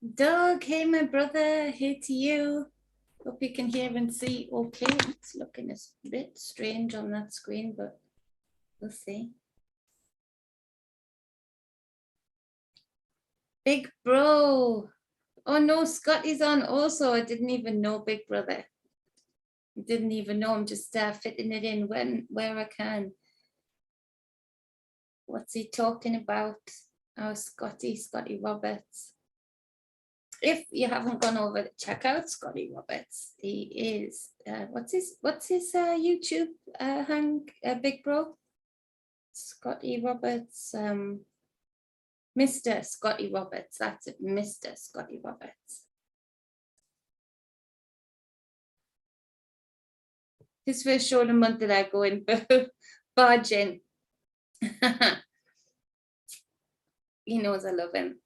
Doug, hey my brother, hey to you. Hope you can hear and see okay. It's looking a bit strange on that screen, but we'll see. Big bro. Oh no, Scotty's on also. I didn't even know, big brother. I didn't even know. I'm just fitting it in where I can. What's he talking about? Oh, Scotty Roberts. If you haven't gone over to check out Scotty Roberts, he is what's his YouTube big bro? Scotty Roberts, Mr. Scotty Roberts. That's it, Mr. Scotty Roberts. His first show in a month that I go in barging. He knows I love him.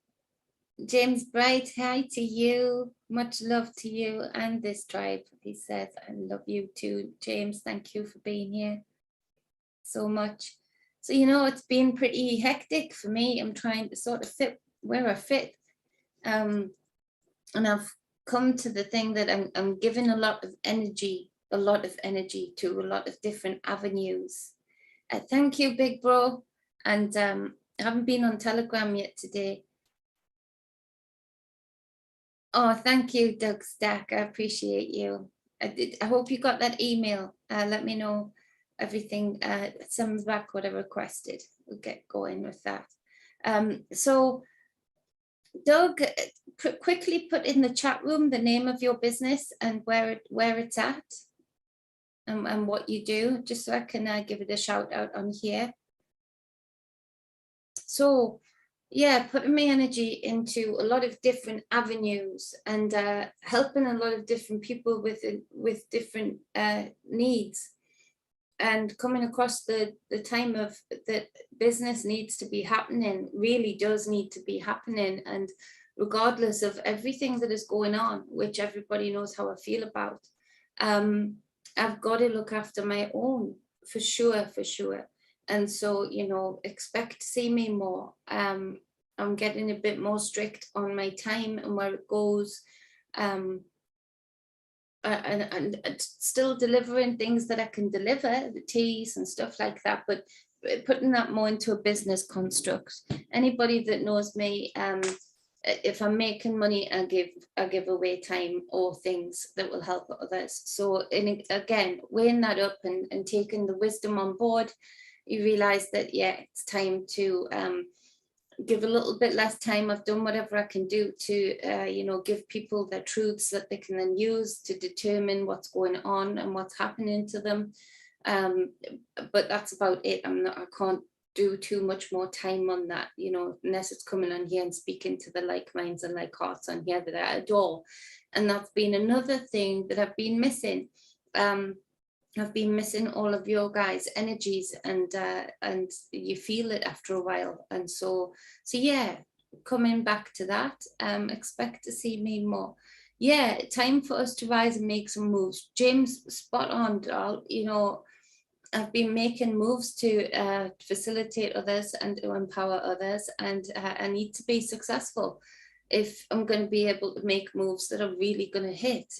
James Bright, hi to you. Much love to you and this tribe. He says, I love you too, James. Thank you for being here so much. So, it's been pretty hectic for me. I'm trying to sort of fit where I fit. And I've come to the thing that I'm giving a lot of energy to a lot of different avenues. Thank you, big bro. And I haven't been on Telegram yet today. Oh, thank you, Doug Stack. I appreciate you. I hope you got that email. Let me know everything sums back what I requested. We'll get going with that. So Doug, quickly put in the chat room the name of your business and where it's at and what you do, just so I can give it a shout out on here. So yeah, putting my energy into a lot of different avenues and helping a lot of different people with different needs, and coming across the time of that business needs to be happening, really does need to be happening, and regardless of everything that is going on, which everybody knows how I feel about, I've got to look after my own for sure. And so, expect to see me more. I'm getting a bit more strict on my time and where it goes, and still delivering things that I can deliver, the teas and stuff like that, but putting that more into a business construct. Anybody that knows me, if I'm making money, I give away time or things that will help others. So again, weighing that up and taking the wisdom on board, you realize that, yeah, it's time to give a little bit less time. I've done whatever I can do to, give people their truths that they can then use to determine what's going on and what's happening to them. But that's about it. I can't do too much more time on that, unless it's coming on here and speaking to the like minds and like hearts on here that I adore. And that's been another thing that I've been missing. I've been missing all of your guys' energies, and you feel it after a while. And so yeah, coming back to that, expect to see me more. Yeah, time for us to rise and make some moves. James, spot on, doll. I've been making moves to facilitate others and to empower others, and I need to be successful if I'm going to be able to make moves that are really going to hit,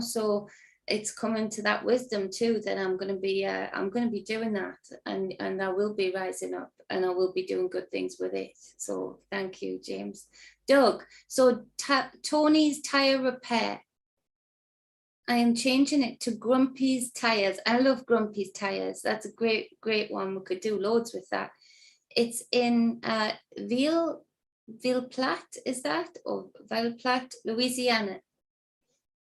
so it's coming to that wisdom too, that I'm going to be doing that, and I will be rising up, and I will be doing good things with it. So thank you, James. Doug, so Tony's Tire Repair, I am changing it to Grumpy's Tires. I love Grumpy's Tires. That's a great one. We could do loads with that. It's in Ville Platte, is that? Or Ville Platte, Louisiana.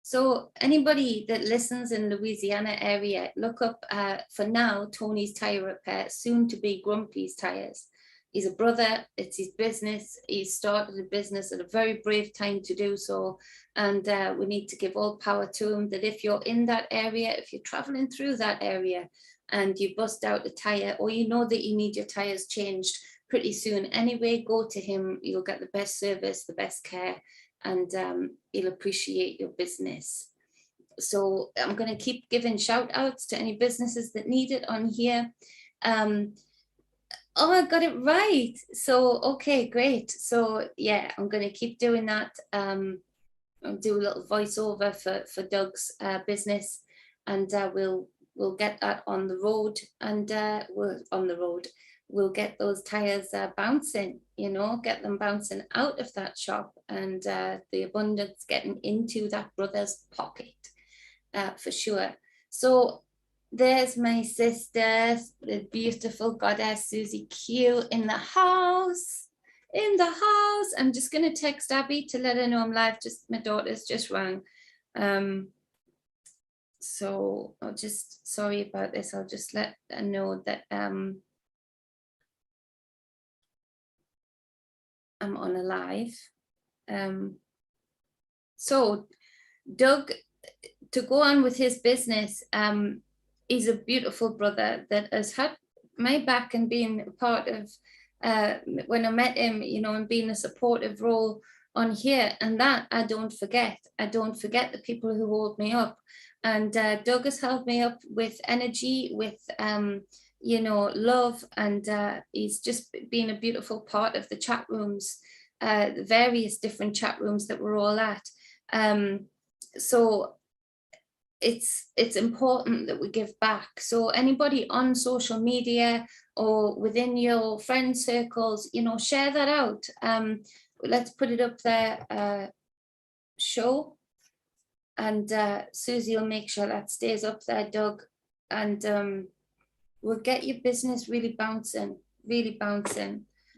So anybody that listens in Louisiana area, look up for now Tony's Tire Repair, soon to be Grumpy's Tires. He's a brother, it's his business. He started a business at a very brave time to do so. And we need to give all power to him, that if you're in that area, if you're traveling through that area and you bust out a tire, or you know that you need your tires changed pretty soon anyway, go to him. You'll get the best service, the best care, and he'll appreciate your business. So I'm going to keep giving shout outs to any businesses that need it on here. Oh, I got it right. So, okay, great. So yeah, I'm going to keep doing that. I'll do a little voiceover for Doug's business, and we'll get that on the road, and we're on the road. We'll get those tires bouncing, you know, get them bouncing out of that shop, and the abundance getting into that brother's pocket, for sure. So there's my sister, the beautiful goddess Susie Q in the house. In the house. I'm just going to text Abby to let her know I'm live. Just my daughter's just rang. So I'll just, sorry about this. I'll just let her know that I'm on a live. So Doug, to go on with his business, he's a beautiful brother that has had my back and been a part of, when I met him, you know, and being a supportive role on here. And that I don't forget. I don't forget the people who hold me up. And Doug has held me up with energy, with, you know, love. And he's just been a beautiful part of the chat rooms, the various different chat rooms that we're all at. So it's important that we give back. So anybody on social media or within your friend circles, you know, share that out. Let's put it up there, show, and Susie will make sure that stays up there, Doug, and we'll get your business really bouncing,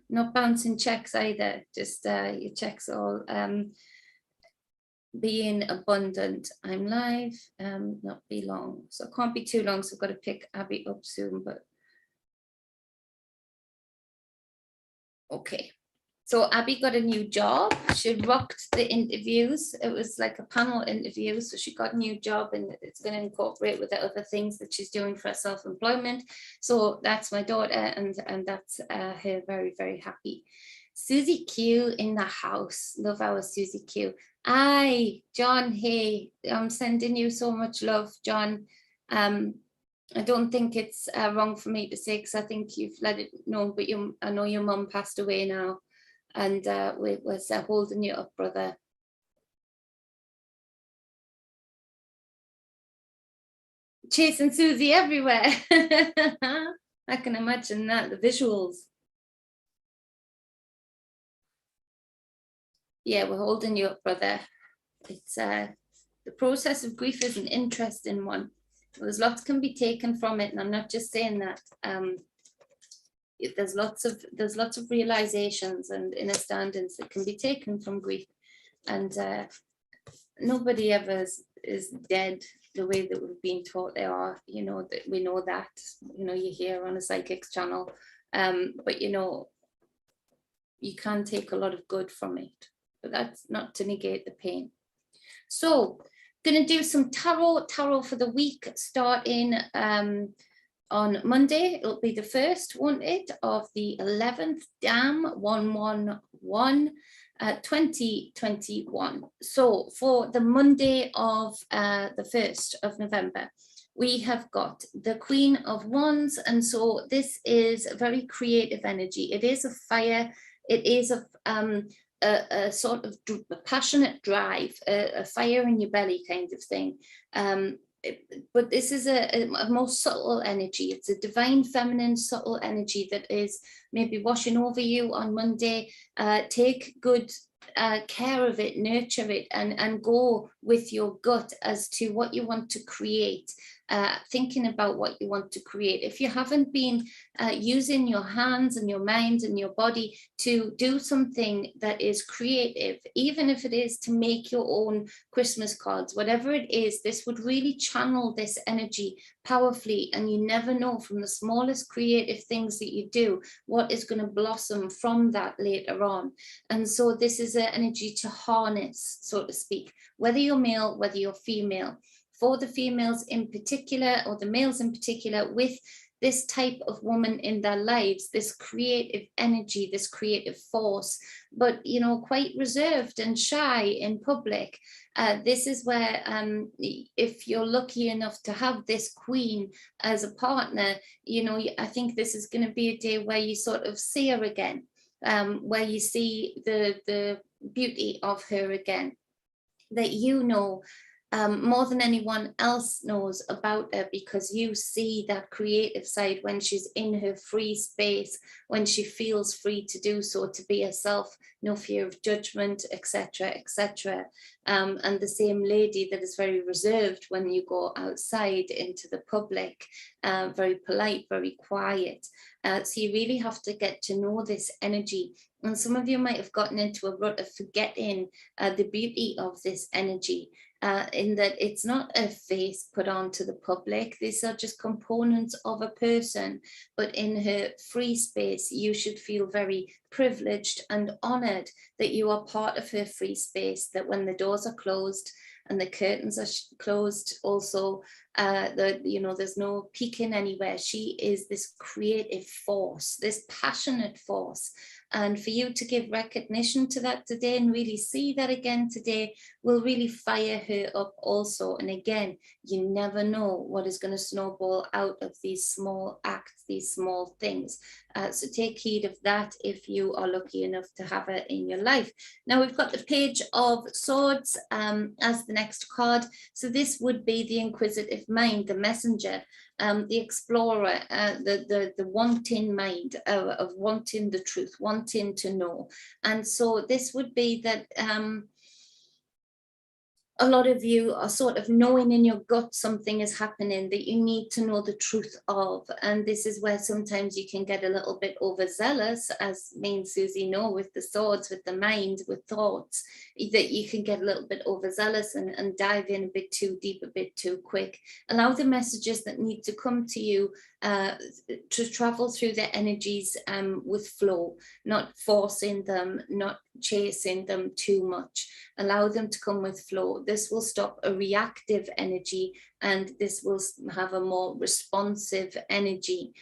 not bouncing checks either, just your checks all being abundant. I'm live, not be long, so it can't be too long, so I've got to pick Abby up soon, but okay. So Abby got a new job. She rocked the interviews. It was like a panel interview, so she got a new job, and it's going to incorporate with the other things that she's doing for self-employment. So that's my daughter, and that's her very, very happy. Susie Q in the house. Love our Susie Q. Aye, John, hey, I'm sending you so much love, John. I don't think it's wrong for me to say, because I think you've let it know, but I know your mum passed away now, and we was holding you up, brother. Chasing Susie everywhere. I can imagine that, the visuals. Yeah, we're holding you up, brother. It's the process of grief is an interesting one. There's lots can be taken from it, and I'm not just saying that. There's lots of realizations and understandings that can be taken from grief, and nobody ever is dead the way that we've been taught they are. You know, that we know that, you know, you hear on a psychics channel, but you know, you can take a lot of good from it, but that's not to negate the pain. So going to do some tarot for the week, starting on Monday. It'll be the 1st, won't it, of the 11th, Dam 111 2021. So for the Monday of the 1st of November, we have got the Queen of Wands, and so this is a very creative energy. It is a fire. It is a sort of a passionate drive, a fire in your belly kind of thing. But this is a more subtle energy. It's a divine feminine subtle energy that is maybe washing over you on Monday. Take good care of it, nurture it, and go with your gut as to what you want to create. Thinking about what you want to create. If you haven't been using your hands and your mind and your body to do something that is creative, even if it is to make your own Christmas cards, whatever it is, this would really channel this energy powerfully, and you never know from the smallest creative things that you do what is going to blossom from that later on. And so this is an energy to harness, so to speak, whether you're male, whether you're female. For the females in particular, or the males in particular, with this type of woman in their lives, this creative energy, this creative force, but, you know, quite reserved and shy in public. This is where, if you're lucky enough to have this queen as a partner, you know, I think this is going to be a day where you sort of see her again, where you see the beauty of her again, that you know more than anyone else knows about her, because you see that creative side when she's in her free space, when she feels free to do so, to be herself, no fear of judgment, etc., etc. And the same lady that is very reserved when you go outside into the public, very polite, very quiet. So you really have to get to know this energy. And some of you might have gotten into a rut of forgetting the beauty of this energy, in that it's not a face put on to the public. These are just components of a person. But in her free space, you should feel very privileged and honored that you are part of her free space, that when the doors are closed and the curtains are closed also, you know, there's no peeking anywhere. She is this creative force, this passionate force. And for you to give recognition to that today and really see that again today will really fire her up also. And again, you never know what is going to snowball out of these small acts, these small things. So take heed of that if you are lucky enough to have her in your life. Now we've got the Page of Swords as the next card. So this would be the inquisitive mind, the messenger, the explorer, the wanting mind, of wanting the truth, wanting to know. And so this would be that a lot of you are sort of knowing in your gut something is happening that you need to know the truth of. And this is where sometimes you can get a little bit overzealous, as me and Susie know, with the swords, with the mind, with thoughts, that you can get a little bit overzealous and dive in a bit too deep, a bit too quick. Allow the messages that need to come to you to travel through their energies with flow, not forcing them, not chasing them too much. Allow them to come with flow. This will stop a reactive energy, and this will have a more responsive energy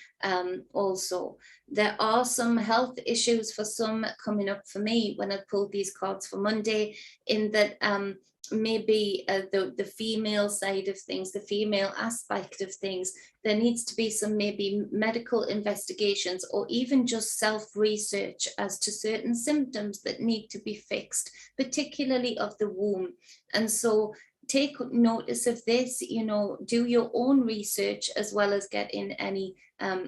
also. There are some health issues for some coming up for me when I pulled these cards for Monday, in that maybe the female side of things, the female aspect of things, there needs to be some maybe medical investigations or even just self-research as to certain symptoms that need to be fixed, particularly of the womb. And so take notice of this, you know, do your own research as well as get in any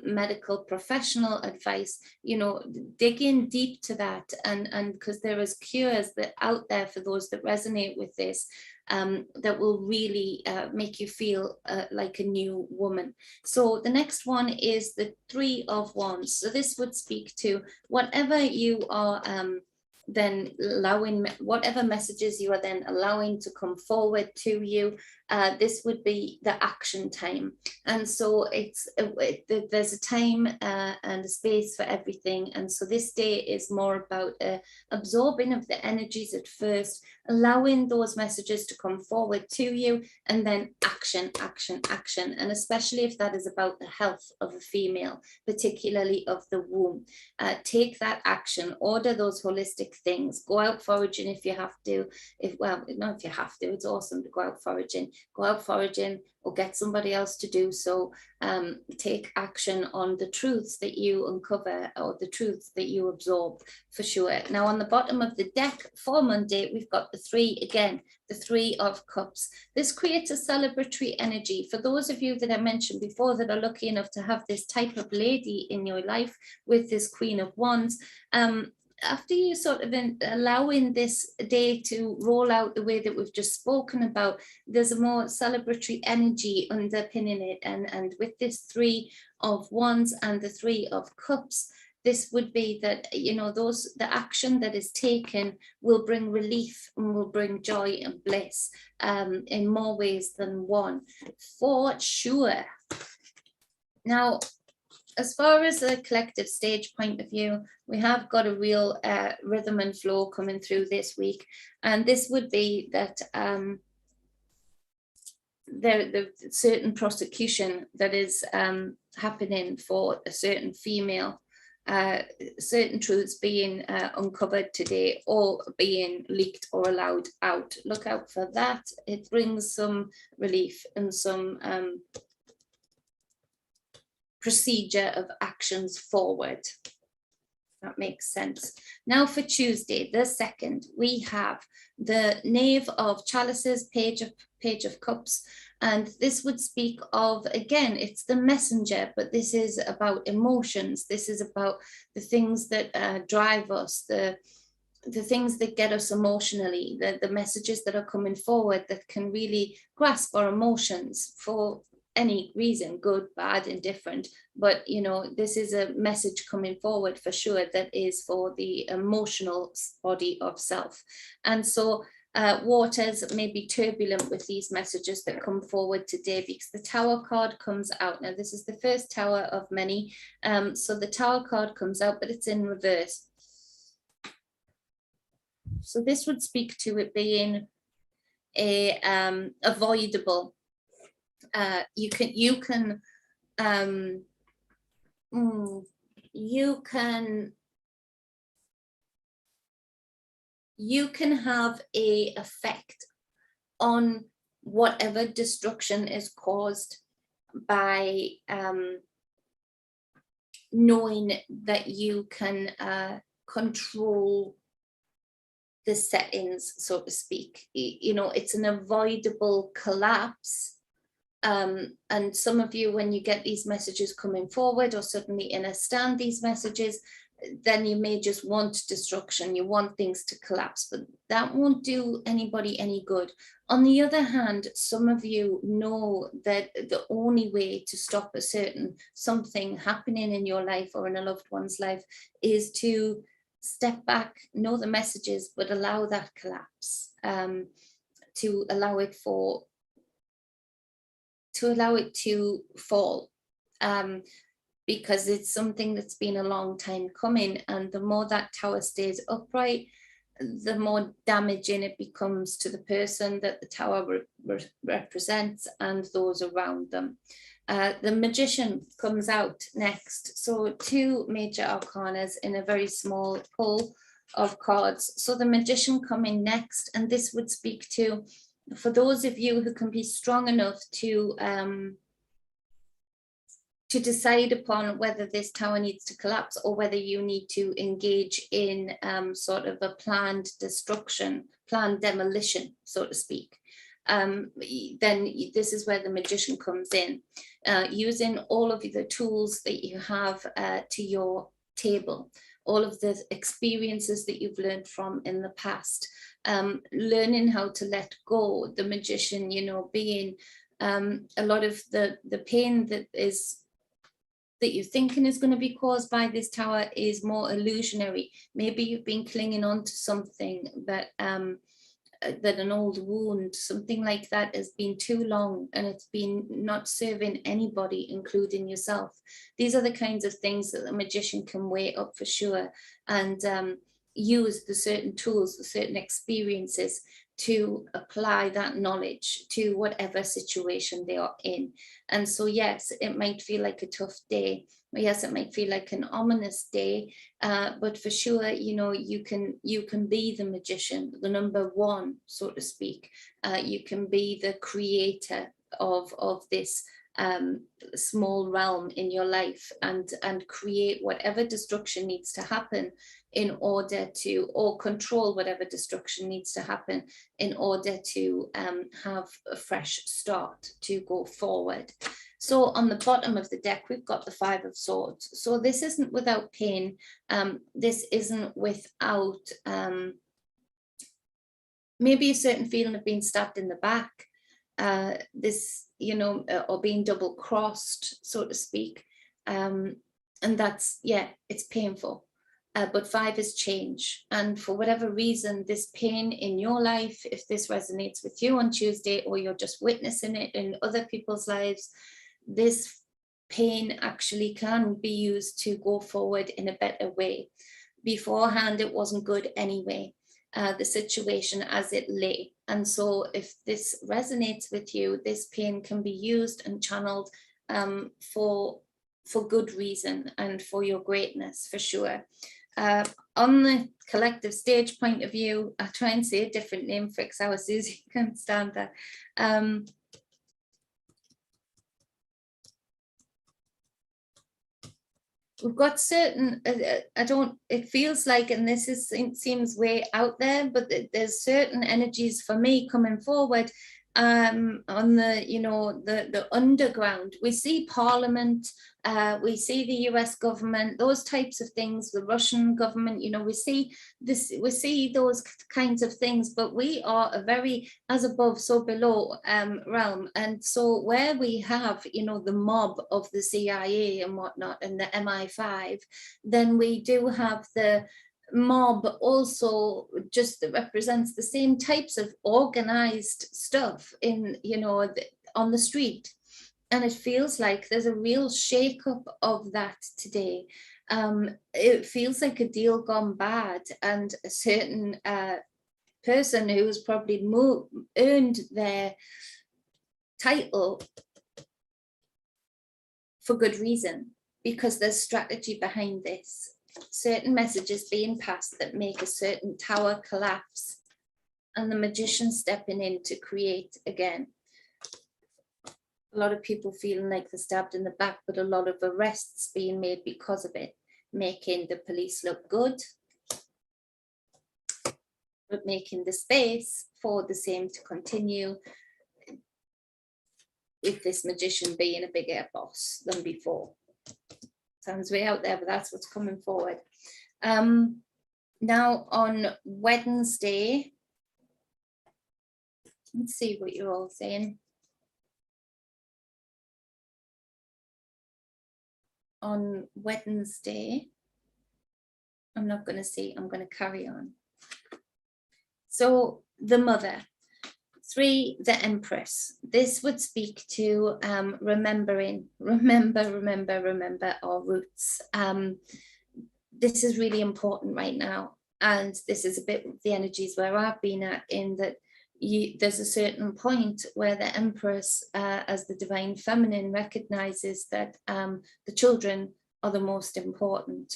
medical professional advice, you know, dig in deep to that, and because there is cures that out there for those that resonate with this, that will really make you feel like a new woman. So the next one is the Three of Wands. So this would speak to whatever you are then allowing, whatever messages you are then allowing to come forward to you. This would be the action time. And so it's there's a time and a space for everything. And so this day is more about absorbing of the energies at first, allowing those messages to come forward to you, and then action, action, action. And especially if that is about the health of a female, particularly of the womb, take that action, order those holistic things, go out foraging if you have to, well, not if you have to, it's awesome to go out foraging, or get somebody else to do so. Take action on the truths that you uncover or the truths that you absorb, for sure. Now on the bottom of the deck for Monday, we've got the three again, the Three of Cups. This creates a celebratory energy. For those of you that I mentioned before that are lucky enough to have this type of lady in your life with this Queen of Wands, after you sort of allowing this day to roll out the way that we've just spoken about, there's a more celebratory energy underpinning it. And with this Three of Wands and the Three of Cups, this would be that, you know, the action that is taken will bring relief and will bring joy and bliss in more ways than one, for sure. Now, as far as a collective stage point of view, we have got a real rhythm and flow coming through this week. And this would be that the certain prosecution that is happening for a certain female, certain truths being uncovered today or being leaked or allowed out. Look out for that. It brings some relief and some procedure of actions forward. That makes sense. Now for Tuesday, the 2nd, we have the Knave of Chalices, Page of Cups. And this would speak of, again, it's the messenger, but this is about emotions. This is about the things that drive us, the things that get us emotionally, the messages that are coming forward that can really grasp our emotions for any reason, good, bad, indifferent. But, you know, this is a message coming forward for sure that is for the emotional body of self. And so waters may be turbulent with these messages that come forward today, because the Tower card comes out. Now, this is the first Tower of many. So the Tower card comes out, but it's in reverse. So this would speak to it being a avoidable. You can have a effect on whatever destruction is caused by knowing that you can control the settings, so to speak. You know, it's an avoidable collapse. And some of you, when you get these messages coming forward or suddenly understand these messages, then you may just want destruction, you want things to collapse, but that won't do anybody any good. On the other hand, some of you know that the only way to stop a certain something happening in your life or in a loved one's life is to step back, know the messages, but allow that collapse, to allow it to fall, because it's something that's been a long time coming, and the more that tower stays upright, the more damaging it becomes to the person that the tower represents and those around them. The Magician comes out next. So 2 major arcanas in a very small pull of cards. So the Magician coming next, and this would speak to, for those of you who can be strong enough to decide upon whether this tower needs to collapse or whether you need to engage in sort of a planned destruction, planned demolition, so to speak. Then this is where the Magician comes in, using all of the tools that you have to your table, all of the experiences that you've learned from in the past, learning how to let go. The Magician, you know, being a lot of the pain that you're thinking is going to be caused by this tower is more illusionary. Maybe you've been clinging on to something that an old wound, something like that, has been too long and it's been not serving anybody, including yourself. These are the kinds of things that the Magician can weigh up for sure, and use the certain tools, the certain experiences to apply that knowledge to whatever situation they are in. And so, yes, it might feel like a tough day. Yes, it might feel like an ominous day, but for sure, you know, you can be the Magician, the number one, so to speak. You can be the creator of this small realm in your life, and create whatever destruction needs to happen in order to, or control whatever destruction needs to happen in order to have a fresh start to go forward. So on the bottom of the deck, we've got the 5 of Swords. So this isn't without pain. This isn't without maybe a certain feeling of being stabbed in the back, this, you know, or being double crossed, so to speak. And that's, yeah, it's painful. But 5 is change. And for whatever reason, this pain in your life, if this resonates with you on Tuesday, or you're just witnessing it in other people's lives, this pain actually can be used to go forward in a better way. Beforehand, it wasn't good anyway, the situation as it lay. And so if this resonates with you, this pain can be used and channeled for for good reason and for your greatness, for sure. On the collective stage point of view, I try and say a different name for it because our Susie can't stand that. We've got certain, it feels like, and this seems way out there, but there's certain energies for me coming forward on the, the underground. We see Parliament, we see the US government, those types of things, the Russian government, we see this, we see those kinds of things, but we are a very as above, so below realm. And so where we have, the mob of the CIA and whatnot, and the MI5, then we do have the mob also just that represents the same types of organized stuff in, on the street. And it feels like there's a real shake-up of that today. It feels like a deal gone bad, and a certain person who's probably earned their title for good reason, because there's strategy behind this. Certain messages being passed that make a certain tower collapse, and the magician stepping in to create again. A lot of people feeling like they're stabbed in the back, but a lot of arrests being made because of it, making the police look good, but making the space for the same to continue, with this magician being a bigger boss than before. Sounds way out there, but that's what's coming forward. Now on Wednesday, let's see what you're all saying. On Wednesday, I'm not going to see, I'm going to carry on. So the mother, 3, the Empress. This would speak to remembering, remember our roots. This is really important right now. And this is a bit of the energies where I've been at, in that there's a certain point where the Empress, as the divine feminine, recognizes that the children are the most important.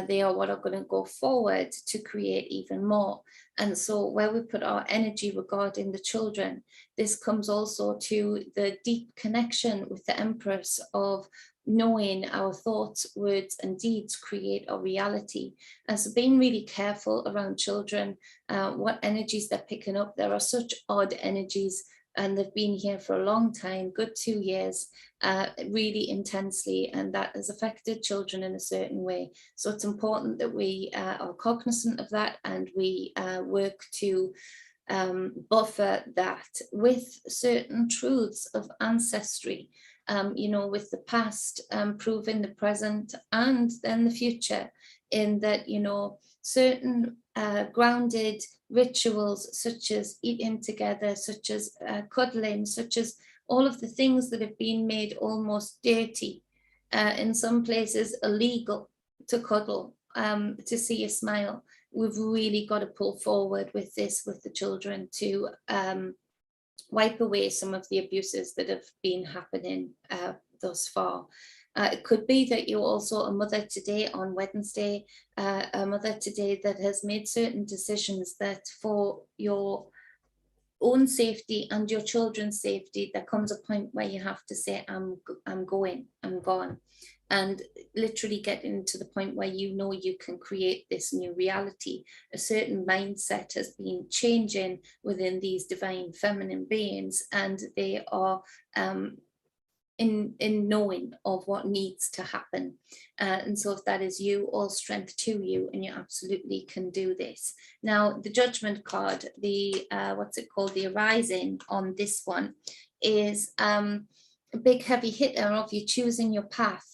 They are what are going to go forward to create even more. And so where we put our energy regarding the children, this comes also to the deep connection with the Empress of knowing our thoughts, words and deeds create our reality. And so being really careful around children, what energies they're picking up. There are such odd energies, and they've been here for a long time, good 2 years, really intensely, and that has affected children in a certain way. So it's important that we are cognizant of that, and we work to buffer that with certain truths of ancestry, with the past proving the present and then the future, in that, certain grounded rituals, such as eating together, such as cuddling, such as all of the things that have been made almost dirty, in some places illegal to cuddle, to see a smile. We've really got to pull forward with this, with the children, to wipe away some of the abuses that have been happening thus far. It could be that you're also a mother today on Wednesday, a mother today that has made certain decisions that for your own safety and your children's safety, there comes a point where you have to say, I'm gone. And literally getting to the point where you can create this new reality. A certain mindset has been changing within these divine feminine beings, and they are in knowing of what needs to happen. And so if that is you, all strength to you, and you absolutely can do this. Now, the Judgment card, the what's it called, the arising on this one, is a big heavy hitter of you choosing your path.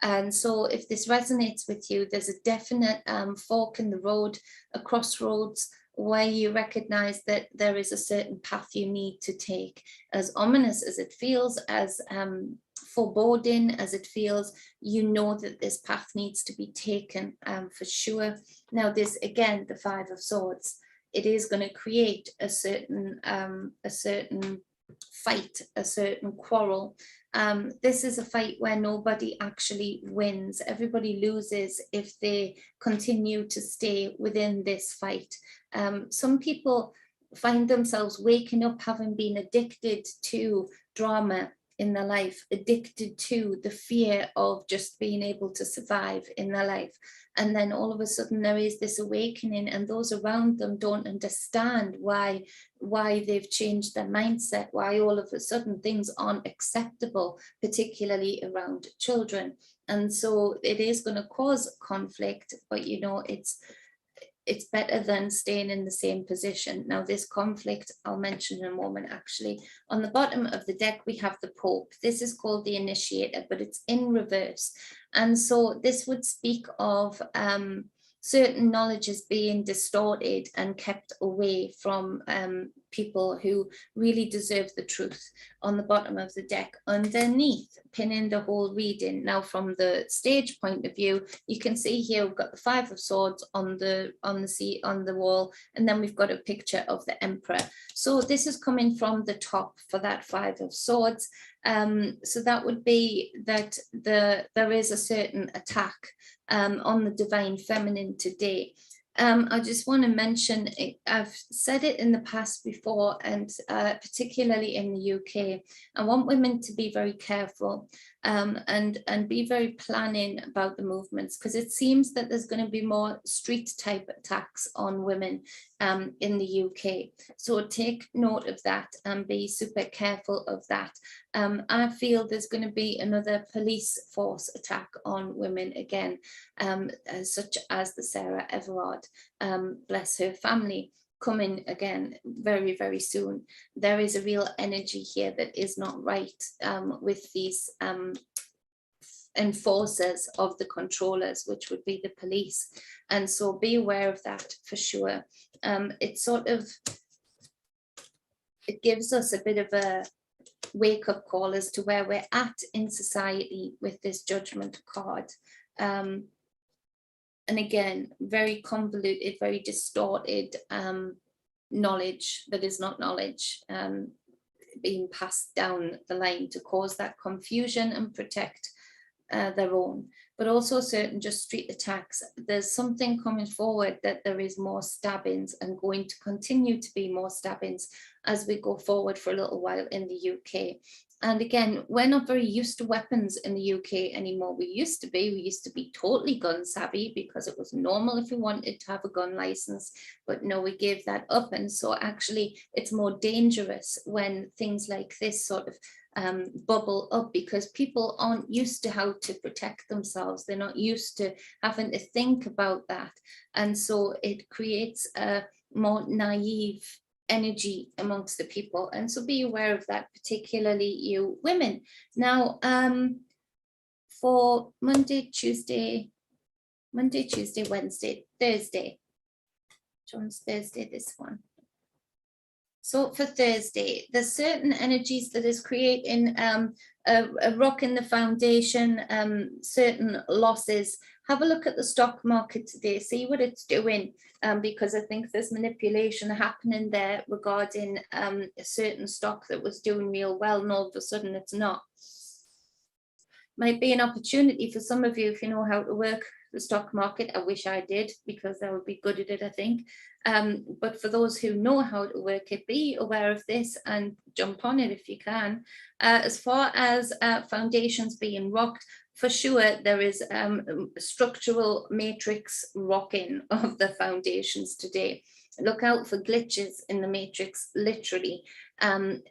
And so if this resonates with you, there's a definite fork in the road, a crossroads, where you recognize that there is a certain path you need to take. As ominous as it feels, as foreboding as it feels, that this path needs to be taken for sure. Now this, again, the 5 of Swords, it is going to create a certain fight, a certain quarrel, This is a fight where nobody actually wins. Everybody loses if they continue to stay within this fight. Some people find themselves waking up having been addicted to drama in their life, addicted to the fear of just being able to survive in their life. And then all of a sudden there is this awakening, and those around them don't understand why they've changed their mindset, why all of a sudden things aren't acceptable, particularly around children. And so it is going to cause conflict, but you know, it's better than staying in the same position. Now, this conflict, I'll mention in a moment, actually. On the bottom of the deck, we have the Pope. This is called the Initiator, but it's in reverse. And so this would speak of certain knowledges being distorted and kept away from people who really deserve the truth. On the bottom of the deck, underneath, pinning the whole reading. Now, from the stage point of view, you can see here we've got the Five of Swords on the wall, and then we've got a picture of the Emperor. So this is coming from the top for that Five of Swords. So that would be that there is a certain attack on the divine feminine today. I just want to mention, I've said it in the past before, and particularly in the UK, I want women to be very careful and be very planning about the movements, because it seems that there's going to be more street type attacks on women in the UK. So take note of that and be super careful of that. I feel there's going to be another police force attack on women again, such as the Sarah Everard, bless her family, coming again very, very soon. There is a real energy here that is not right with these enforcers of the controllers, which would be the police. And so be aware of that for sure. It gives us a bit of a wake-up call as to where we're at in society with this Judgment card. And again, very convoluted, very distorted knowledge that is not knowledge being passed down the line to cause that confusion and protect their own, but also certain just street attacks. There's something coming forward that there is more stabbings and going to continue to be more stabbings as we go forward for a little while in the UK. And again, we're not very used to weapons in the UK anymore. We used to be totally gun savvy because it was normal if we wanted to have a gun license, but no, we gave that up. And so actually it's more dangerous when things like this sort of bubble up, because people aren't used to how to protect themselves. They're not used to having to think about that. And so it creates a more naive energy amongst the people. And so be aware of that, particularly you women. Now, for Monday, Tuesday, Wednesday, Thursday. John's Thursday, this one. So for Thursday, there's certain energies that is creating a rock in the foundation, certain losses. Have a look at the stock market today, see what it's doing, because I think there's manipulation happening there regarding a certain stock that was doing real well, and all of a sudden it's not. Might be an opportunity for some of you if you know how to work the stock market. I wish I did, because I would be good at it, I think. But for those who know how to work it, be aware of this and jump on it if you can. As far as foundations being rocked, for sure there is structural matrix rocking of the foundations today. Look out for glitches in the matrix, literally.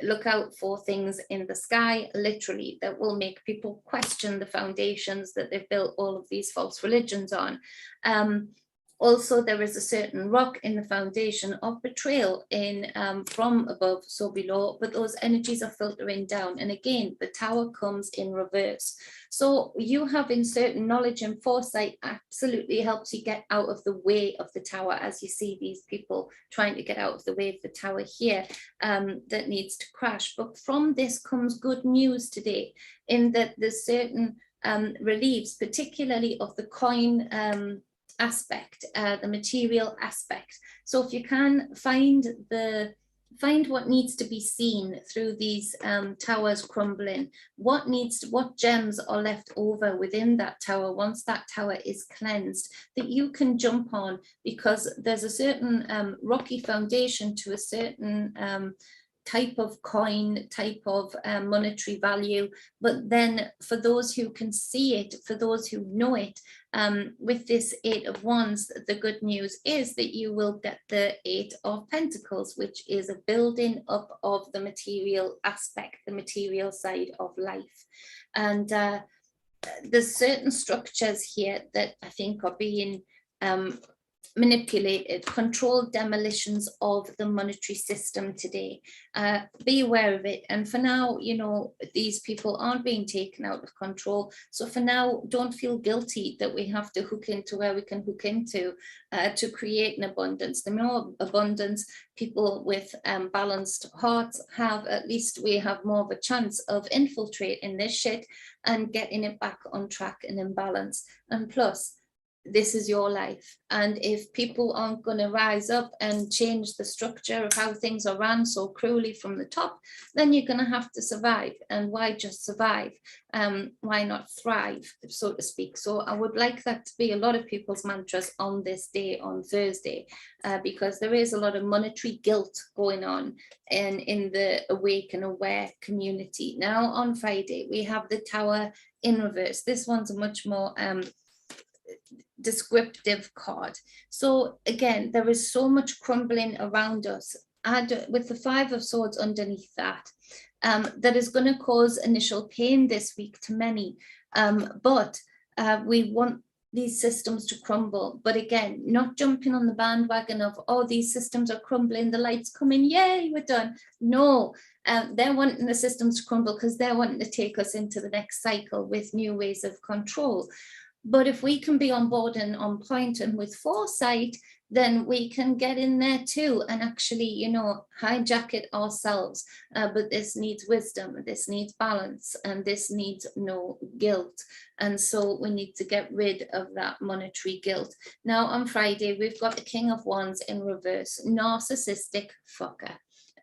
Look out for things in the sky, literally, that will make people question the foundations that they've built all of these false religions on. Also, there is a certain rock in the foundation of betrayal in from above, so below, but those energies are filtering down. And again, the tower comes in reverse. So you having certain knowledge and foresight absolutely helps you get out of the way of the tower, as you see these people trying to get out of the way of the tower here that needs to crash. But from this comes good news today, in that there's certain reliefs, particularly of the coin aspect, the material aspect. So if you can find the find what needs to be seen through these towers crumbling, what gems are left over within that tower once that tower is cleansed, that you can jump on, because there's a certain rocky foundation to a certain type of coin, type of monetary value. But then for those who can see it, for those who know it, with this 8 of Wands, the good news is that you will get the 8 of Pentacles, which is a building up of the material aspect, the material side of life. And there's certain structures here that I think are being manipulated, controlled demolitions of the monetary system today. Be aware of it. And for now, you know, these people aren't being taken out of control. So for now, don't feel guilty that we have to hook into where we can hook into to create an abundance. The more abundance people with balanced hearts have, at least we have more of a chance of infiltrating this shit and getting it back on track and in balance. And plus, this is your life. And if people aren't going to rise up and change the structure of how things are run so cruelly from the top, then you're going to have to survive. And why just survive? Why not thrive, so to speak? So I would like that to be a lot of people's mantras on this day, on Thursday, because there is a lot of monetary guilt going on in the awake and aware community. Now on Friday, we have the Tower in reverse. This one's a much more descriptive card. So again, there is so much crumbling around us, and with the 5 of Swords underneath that, that is going to cause initial pain this week to many, but we want these systems to crumble. But again, not jumping on the bandwagon of, oh, these systems are crumbling, the light's coming, yay, we're done. No, they're wanting the systems to crumble because they're wanting to take us into the next cycle with new ways of control. But if we can be on board and on point and with foresight, then we can get in there too and actually, you know, hijack it ourselves. But this needs wisdom, this needs balance, and this needs no guilt. And so we need to get rid of that monetary guilt. Now on Friday, we've got the King of Wands in reverse, narcissistic fucker.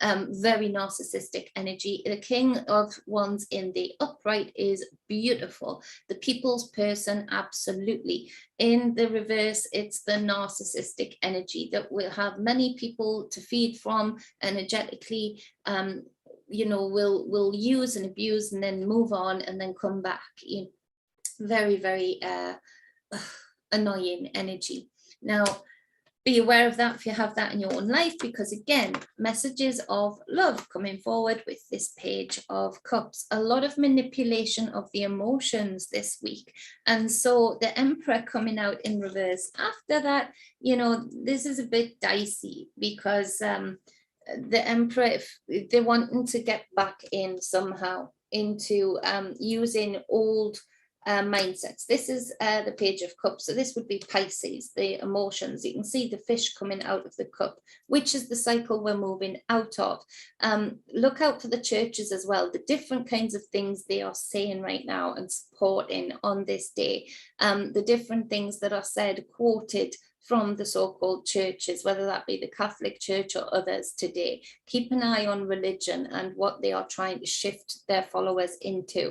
Very narcissistic energy. The King of Wands in the upright is beautiful. The people's person, absolutely. In the reverse, it's the narcissistic energy that will have many people to feed from energetically. You know, will use and abuse and then move on and then come back. You know, very, very annoying energy. Now, be aware of that if you have that in your own life, because again, messages of love coming forward with this Page of Cups. A lot of manipulation of the emotions this week. And so the Emperor coming out in reverse. After that, you know, this is a bit dicey because the Emperor, if they're wanting to get back in somehow into using old mindsets. This is the Page of Cups. So this would be Pisces, the emotions. You can see the fish coming out of the cup, which is the cycle we're moving out of. Look out for the churches as well, the different kinds of things they are saying right now and supporting on this day. The different things that are said, quoted from the so-called churches, whether that be the Catholic Church or others today. Keep an eye on religion and what they are trying to shift their followers into.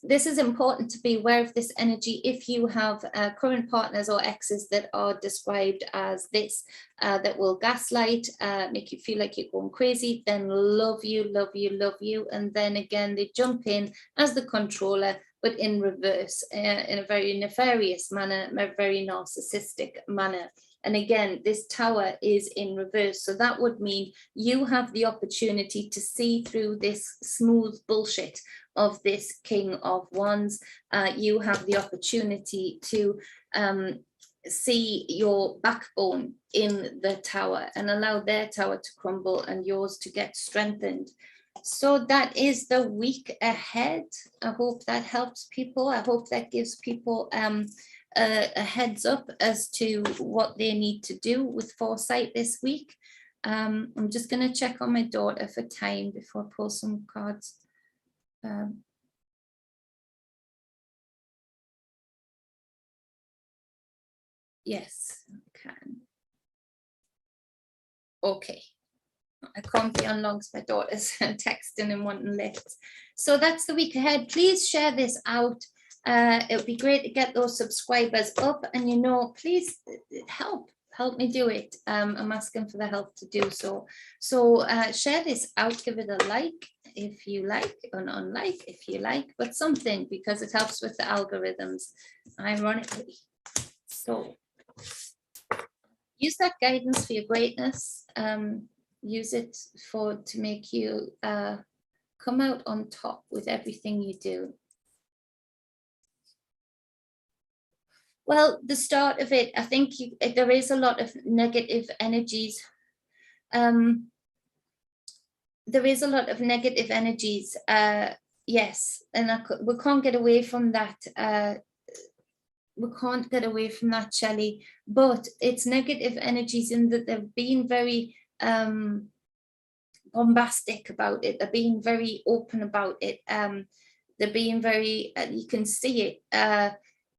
This is important to be aware of this energy. If you have current partners or exes that are described as this, that will gaslight, make you feel like you're going crazy, then love you, love you, love you. And then again, they jump in as the controller, but in reverse, in a very nefarious manner, a very narcissistic manner. And again, this Tower is in reverse. So that would mean you have the opportunity to see through this smooth bullshit of this King of Wands. You have the opportunity to see your backbone in the Tower and allow their Tower to crumble and yours to get strengthened. So that is the week ahead. I hope that helps people. I hope that gives people a heads up as to what they need to do with foresight this week. I'm just going to check on my daughter for time before I pull some cards. Yes, I can. Okay. I can't be on long because my daughter's texting and wanting lifts. So that's the week ahead. Please share this out. It would be great to get those subscribers up, and please help me do it. I'm asking for the help to do so. So share this out, give it a like if you like, an unlike if you like, but something, because it helps with the algorithms, ironically. So use that guidance for your greatness. Use it to make you come out on top with everything you do. Well, the start of it, I think there is a lot of negative energies. There is a lot of negative energies, yes, and we can't get away from that. We can't get away from that, Shelley, but it's negative energies in that they've been very bombastic about it. They're being very open about it. They're being very, you can see it.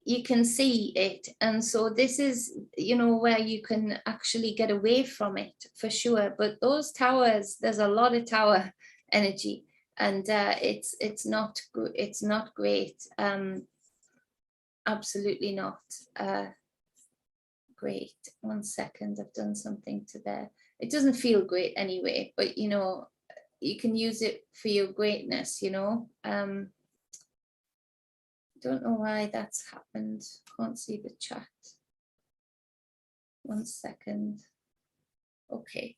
You can see it, and so this is where you can actually get away from it for sure. But those towers, there's a lot of tower energy, and it's not great. Absolutely not great. 1 second, I've done something to there. It doesn't feel great anyway, but you can use it for your greatness. Don't know why that's happened. Can't see the chat. 1 second. Okay,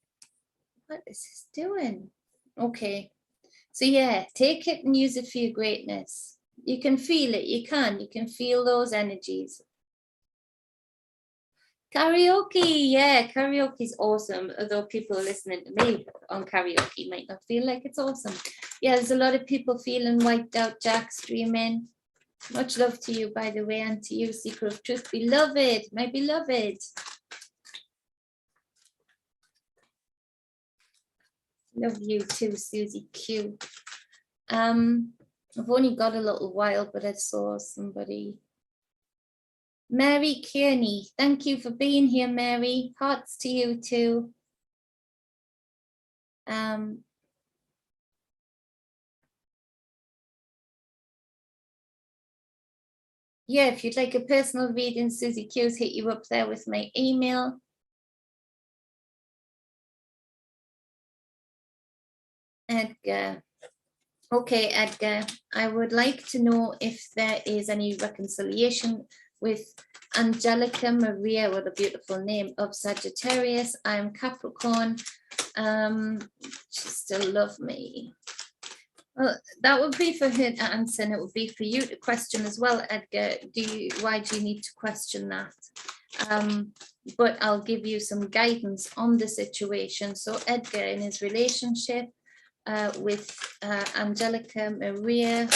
what is this doing? Okay, so yeah, take it and use it for your greatness. You can feel it. You can feel those energies. Karaoke, yeah, karaoke is awesome. Although people listening to me on karaoke might not feel like it's awesome. Yeah, there's a lot of people feeling wiped out. Jack streaming. Much love to you, by the way, and to you, Seeker of Truth, beloved, my beloved. Love you too, Susie Q. I've only got a little while, but I saw somebody. Mary Kearney, thank you for being here, Mary. Hearts to you too. Yeah, if you'd like a personal reading, Susie Q's hit you up there with my email. Edgar. Okay, Edgar, I would like to know if there is any reconciliation with Angelica Maria, with a beautiful name, of Sagittarius. I am Capricorn. She still loves me. Well, that would be for her to answer, and it would be for you to question as well, Edgar. Why do you need to question that? But I'll give you some guidance on the situation. So Edgar, in his relationship with Angelica Maria,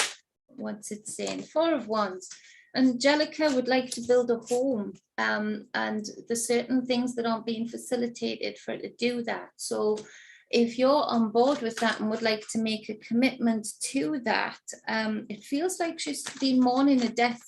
what's it saying? 4 of Wands. Angelica would like to build a home, and there's certain things that aren't being facilitated for her to do that. So if you're on board with that and would like to make a commitment to that, it feels like she's been mourning a death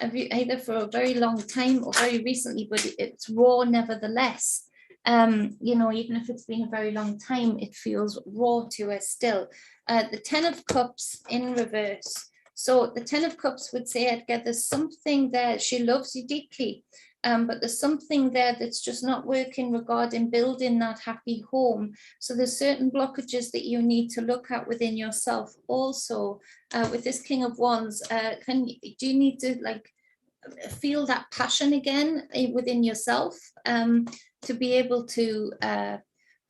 either for a very long time or very recently, but it's raw nevertheless. Even if it's been a very long time, it feels raw to her still. The 10 of Cups in reverse. So the 10 of Cups would say, Edgar, there's something there. She loves you deeply. But there's something there that's just not working regarding building that happy home. So there's certain blockages that you need to look at within yourself also. With this King of Wands, do you need to feel that passion again within yourself to be able to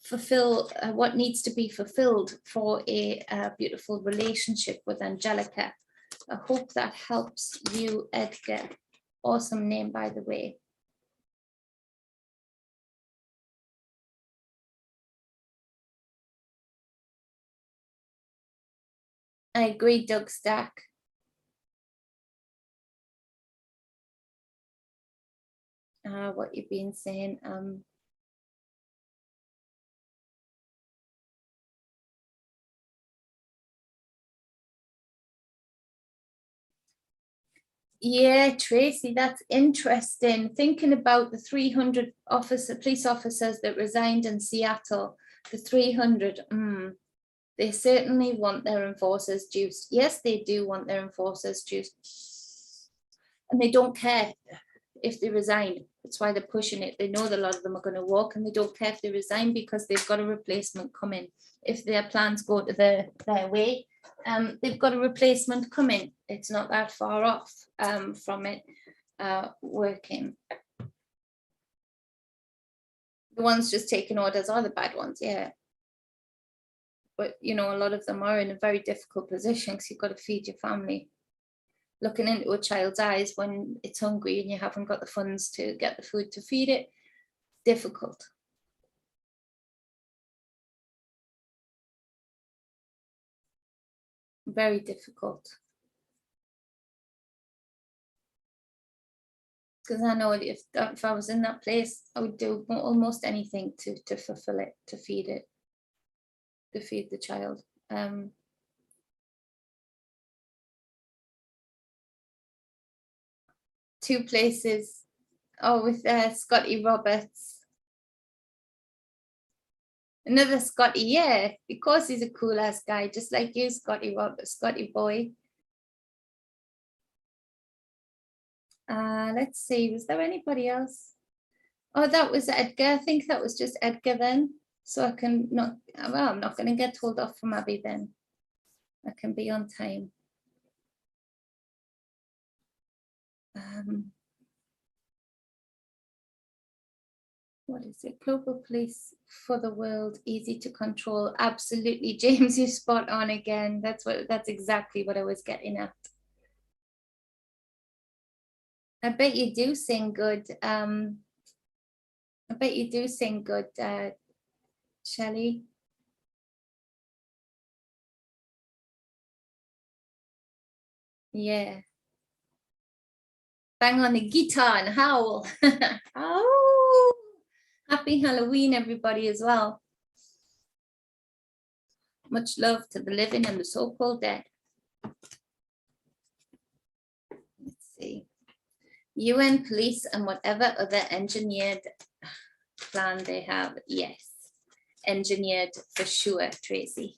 fulfill what needs to be fulfilled for a beautiful relationship with Angelica? I hope that helps you, Edgar. Awesome name, by the way. I agree, Doug Stack. What you've been saying. Yeah, Tracy, that's interesting. Thinking about the 300 police officers that resigned in Seattle, the 300, they certainly want their enforcers juiced. Yes, they do want their enforcers juiced. And they don't care if they resign. That's why they're pushing it. They know that a lot of them are going to walk, and they don't care if they resign because they've got a replacement coming. If their plans go to their way, they've got a replacement coming. It's not that far off from it working. The ones just taking orders are the bad ones, yeah. But you know, a lot of them are in a very difficult position because you've got to feed your family. Looking into a child's eyes when it's hungry and you haven't got the funds to get the food to feed it, difficult. Very difficult. Because I know if I was in that place, I would do almost anything to fulfill it, to feed the child. Two places. Oh, with Scotty Roberts. Another Scotty, yeah, because he's a cool ass guy, just like you, Scotty Roberts, Scotty boy. Let's see, was there anybody else? Oh, that was Edgar. I think that was just Edgar then. So I can not, well, I'm not going to get told off from Abby then. I can be on time. What is it? Global police for the world, easy to control. Absolutely, James, you're spot on again. That's exactly what I was getting at. I bet you do sing good. I bet you do sing good, Shelley. Yeah. Bang on the guitar and howl. Oh, happy Halloween, everybody, as well. Much love to the living and the so-called dead. Let's see. UN police and whatever other engineered plan they have. Yes, engineered for sure, Tracy.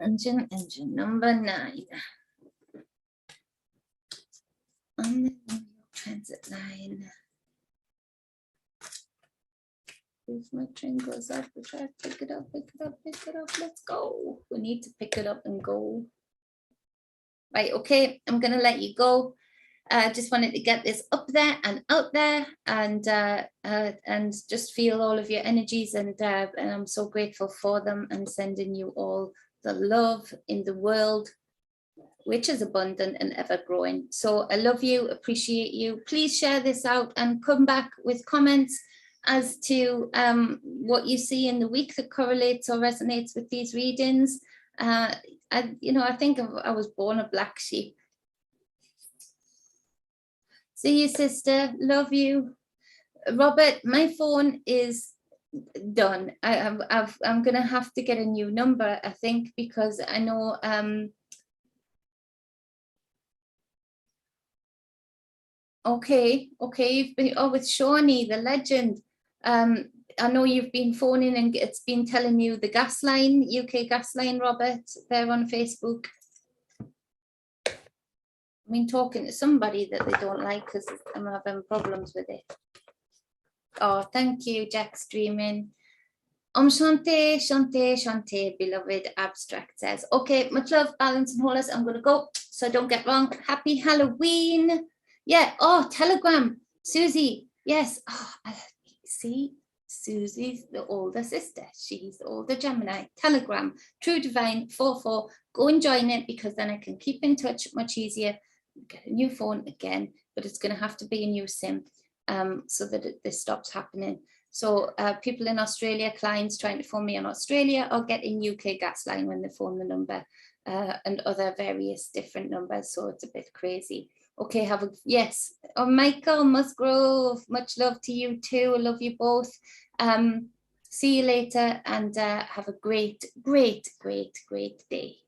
Engine number 9 on the New York Transit line. If my train goes off the track, pick it up, pick it up, pick it up. Let's go. We need to pick it up and go. Right, okay, I'm gonna let you go. I just wanted to get this up there and out there, and just feel all of your energies, and I'm so grateful for them, and sending you all the love in the world, which is abundant and ever growing. So I love you, appreciate you. Please share this out and come back with comments as to what you see in the week that correlates or resonates with these readings. I think I was born a black sheep. See you, sister. Love you. Robert, my phone is done. I'm going to have to get a new number, I think, because I know... Okay. You've been, with Shawnee, the legend. I know you've been phoning and it's been telling you the gas line, UK gas line, Robert, there on Facebook. I mean, talking to somebody that they don't like because I'm having problems with it. Oh, thank you, Jack's dreaming. Shante, Shante, Shante, beloved abstract says, okay, much love, balance and wholeness. I'm going to go so I don't get wrong. Happy Halloween. Yeah. Oh, Telegram, Susie. Yes. Oh, see, Susie's the older sister. She's the older Gemini. Telegram, True Divine 44. Go and join it because then I can keep in touch much easier. Get a new phone again, but it's going to have to be a new SIM so that this stops happening. So people in Australia, clients trying to phone me in Australia or getting UK gas line when they phone the number and other various different numbers. So it's a bit crazy. Okay, yes. Oh, Michael Musgrove, much love to you too. I love you both. See you later and have a great, great, great, great day.